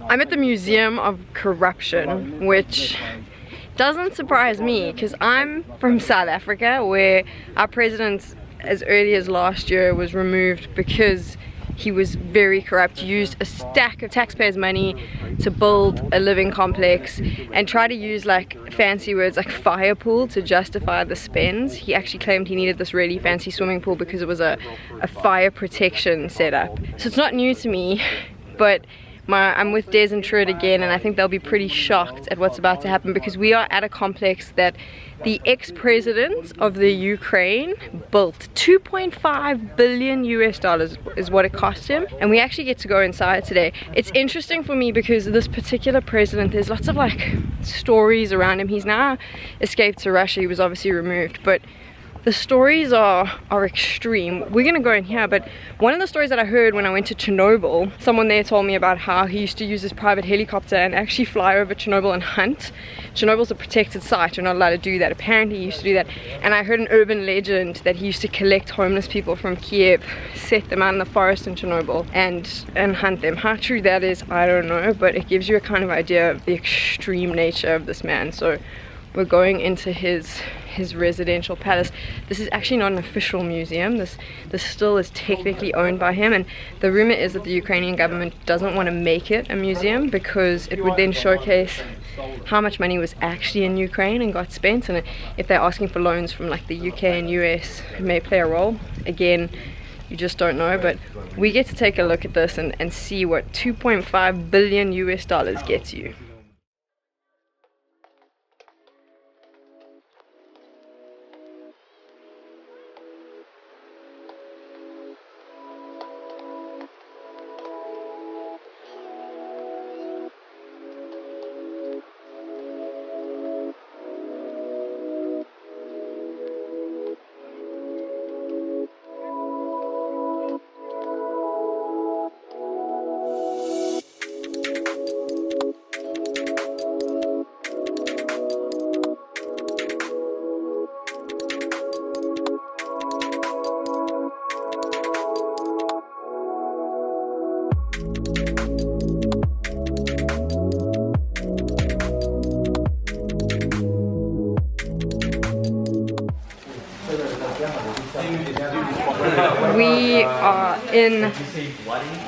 I'm at the Museum of Corruption, which doesn't surprise me because I'm from South Africa, where our president as early as last year was removed because he was very corrupt, used a stack of taxpayers' money to build a living complex and try to use like fancy words like fire pool to justify the spends. He actually claimed he needed this really fancy swimming pool because it was a fire protection setup. So it's not new to me, but I'm with Des and Truett again, and I think they'll be pretty shocked at what's about to happen because we are at a complex that the ex-president of the Ukraine built. 2.5 billion US dollars is what it cost him, and we actually get to go inside today. It's interesting for me because this particular president, there's lots of like stories around him. He's now escaped to Russia. He was obviously removed, but the stories are extreme. We're gonna go in here, but one of the stories that I heard when I went to Chernobyl, someone there told me about how he used to use his private helicopter and actually fly over Chernobyl and hunt. Chernobyl's a protected site, you're not allowed to do that. Apparently he used to do that. And I heard an urban legend that he used to collect homeless people from Kiev, set them out in the forest in Chernobyl and hunt them. How true that is, I don't know, but it gives you a kind of idea of the extreme nature of this man. So we're going into his residential palace. This is actually not an official museum. This still is technically owned by him, and the rumor is that the Ukrainian government doesn't want to make it a museum because it would then showcase how much money was actually in Ukraine and got spent, and if they're asking for loans from like the UK and US, it may play a role. Again, you just don't know, but we get to take a look at this and see what 2.5 billion US dollars gets you.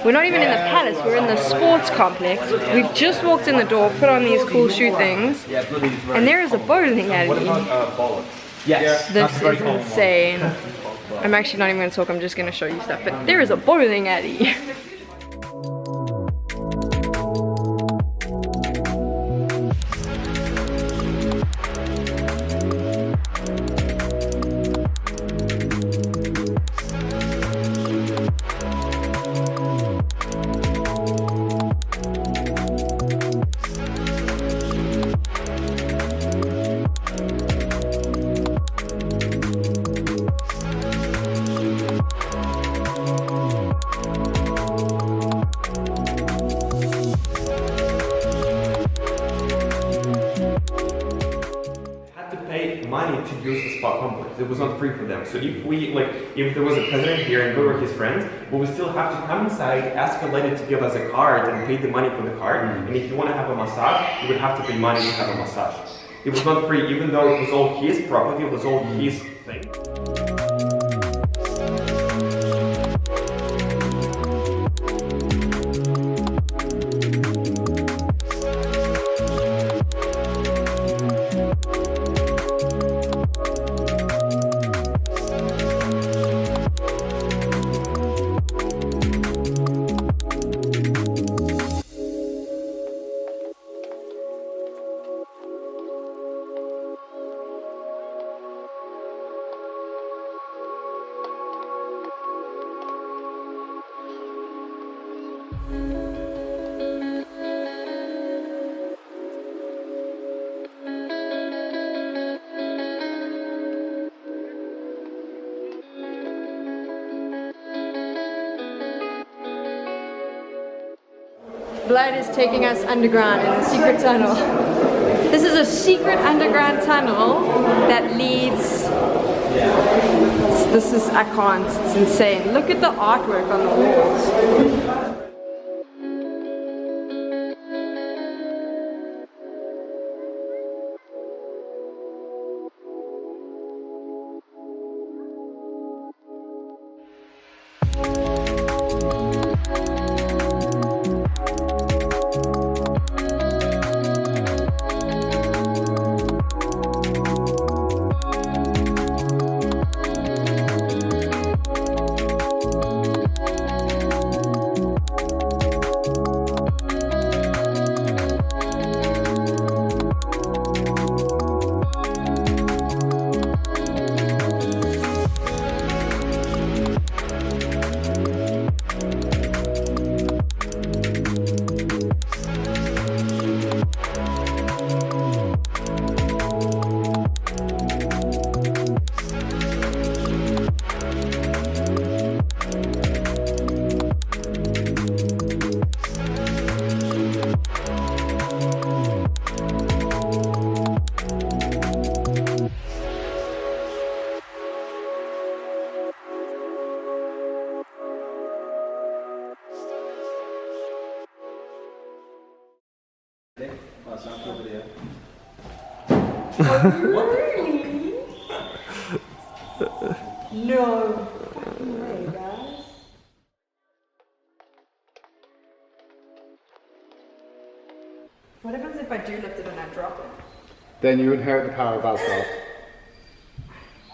We're not even in the palace, we're in the sports complex. We've just walked in the door, put on these cool shoe things, and there is a bowling alley. Yes. This is insane. I'm actually not even going to talk, I'm just going to show you stuff, but there is a bowling alley. Money to use the spa complex. It was not free for them. So if there was a president here and we were his friends, we would still have to come inside, ask a lady to give us a card and pay the money for the card. And if you want to have a massage, you would have to pay money to have a massage. It was not free, even though it was all his property, it was all his thing. Blood is taking us underground in a secret tunnel. This is a secret underground tunnel that leads... I can't, it's insane. Look at the artwork on the walls. Really? No. Way, guys. What happens if I do lift it and I drop it? Then you inherit the power of alcohol.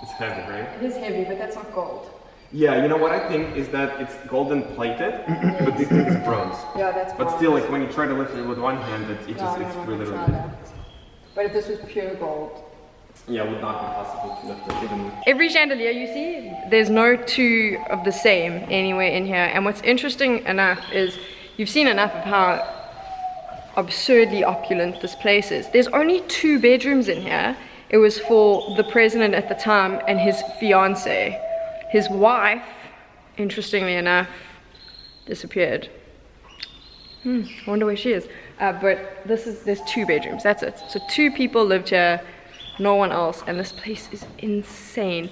It's heavy, right? It is heavy, but that's not gold. Yeah, you know what I think is that it's golden plated, but this thing is bronze. Yeah, that's But bronze. still, like when you try to lift it with one hand, it's really, really. But if this was pure gold. Yeah, it would not be possible to lift it even. Every chandelier you see, there's no two of the same anywhere in here. And what's interesting enough is you've seen enough of how absurdly opulent this place is. There's only 2 bedrooms in here. It was for the president at the time and his fiance. His wife, interestingly enough, disappeared. I wonder where she is. But there's 2 bedrooms, that's it. So 2 people lived here, no one else, and this place is insane.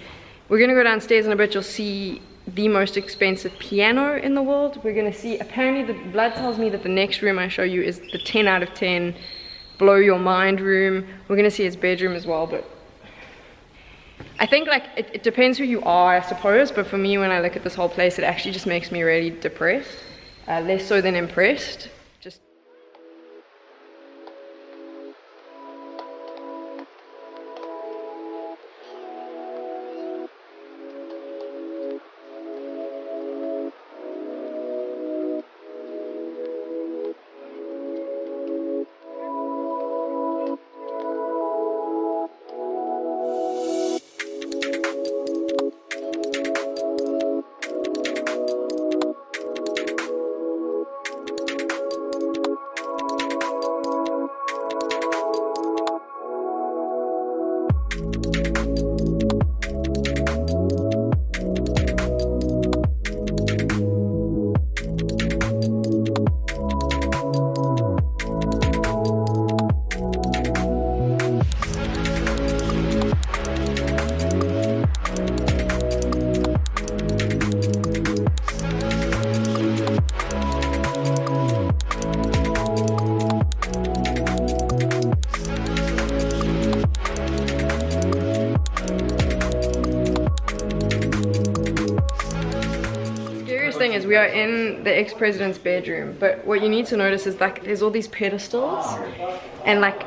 We're gonna go downstairs in a bit, you'll see the most expensive piano in the world. We're gonna see, apparently the blood tells me that the next room I show you is the 10 out of 10 blow your mind room. We're gonna see his bedroom as well, but I think like it depends who you are, I suppose, but for me when I look at this whole place, it actually just makes me really depressed, less so than impressed. Just is we are in the ex-president's bedroom, but what you need to notice is like there's all these pedestals and like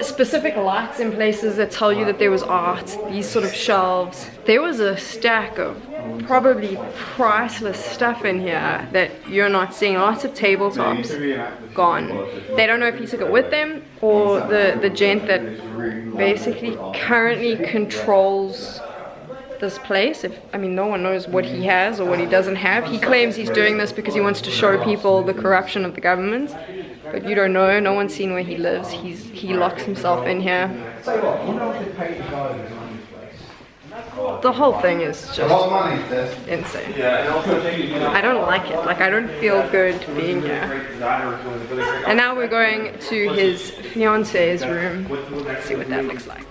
specific lights in places that tell you that there was art, these sort of shelves. There was a stack of probably priceless stuff in here that you're not seeing. Lots of tabletops gone. They don't know if he took it with them or the gent that basically currently controls this place. I mean, no one knows what he has or what he doesn't have. He claims he's doing this because he wants to show people the corruption of the government, but you don't know. No one's seen where he lives. He locks himself in here. The whole thing is just insane. I don't like it. Like, I don't feel good being here. And now we're going to his fiance's room. Let's see what that looks like.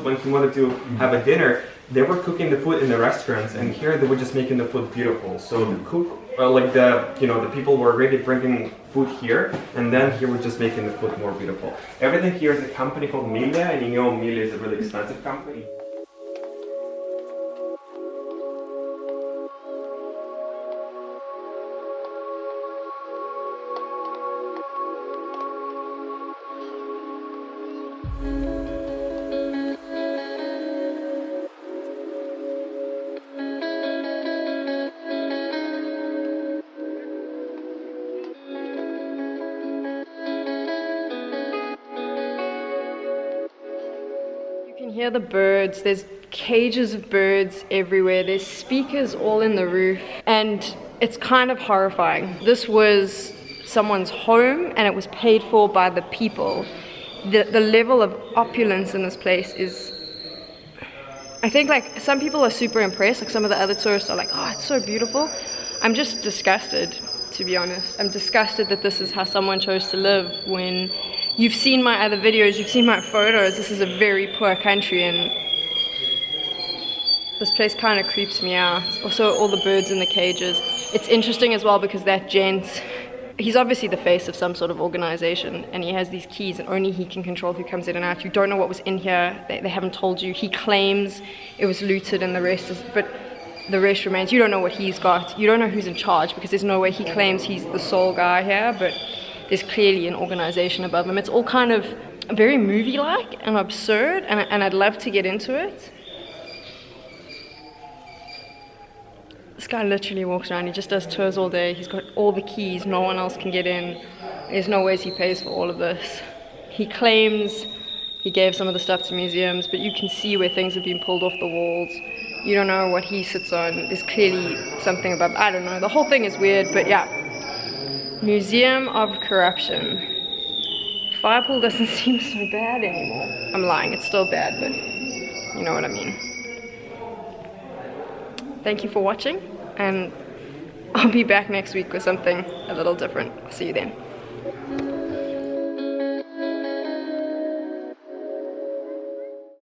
When he wanted to have a dinner, they were cooking the food in the restaurants, and here they were just making the food beautiful. So the cook, like the people were already bringing food here, and then he was just making the food more beautiful. Everything here is a company called Mezhyhirya, and you know Mezhyhirya is a really expensive company. You can hear the birds. There's cages of birds everywhere. There's speakers all in the roof. And it's kind of horrifying. This was someone's home and it was paid for by the people. The level of opulence in this place is, I think like some people are super impressed, like some of the other tourists are like, oh, it's so beautiful. I'm just disgusted, to be honest. I'm disgusted that this is how someone chose to live when you've seen my other videos, you've seen my photos. This is a very poor country and this place kind of creeps me out. Also all the birds in the cages. It's interesting as well because that gent, he's obviously the face of some sort of organization and he has these keys and only he can control who comes in and out. You don't know what was in here. They haven't told you. He claims it was looted and the rest remains. You don't know what he's got. You don't know who's in charge because there's no way. He claims he's the sole guy here, but there's clearly an organization above him. It's all kind of very movie-like and absurd, and I'd love to get into it. This guy literally walks around, he just does tours all day. He's got all the keys, no one else can get in. There's no ways he pays for all of this. He claims he gave some of the stuff to museums, but you can see where things have been pulled off the walls. You don't know what he sits on. There's clearly something above, I don't know. The whole thing is weird, but yeah. Museum of Corruption. Firepool doesn't seem so bad anymore. I'm lying, it's still bad, but you know what I mean. Thank you for watching, and I'll be back next week with something a little different. I'll see you then.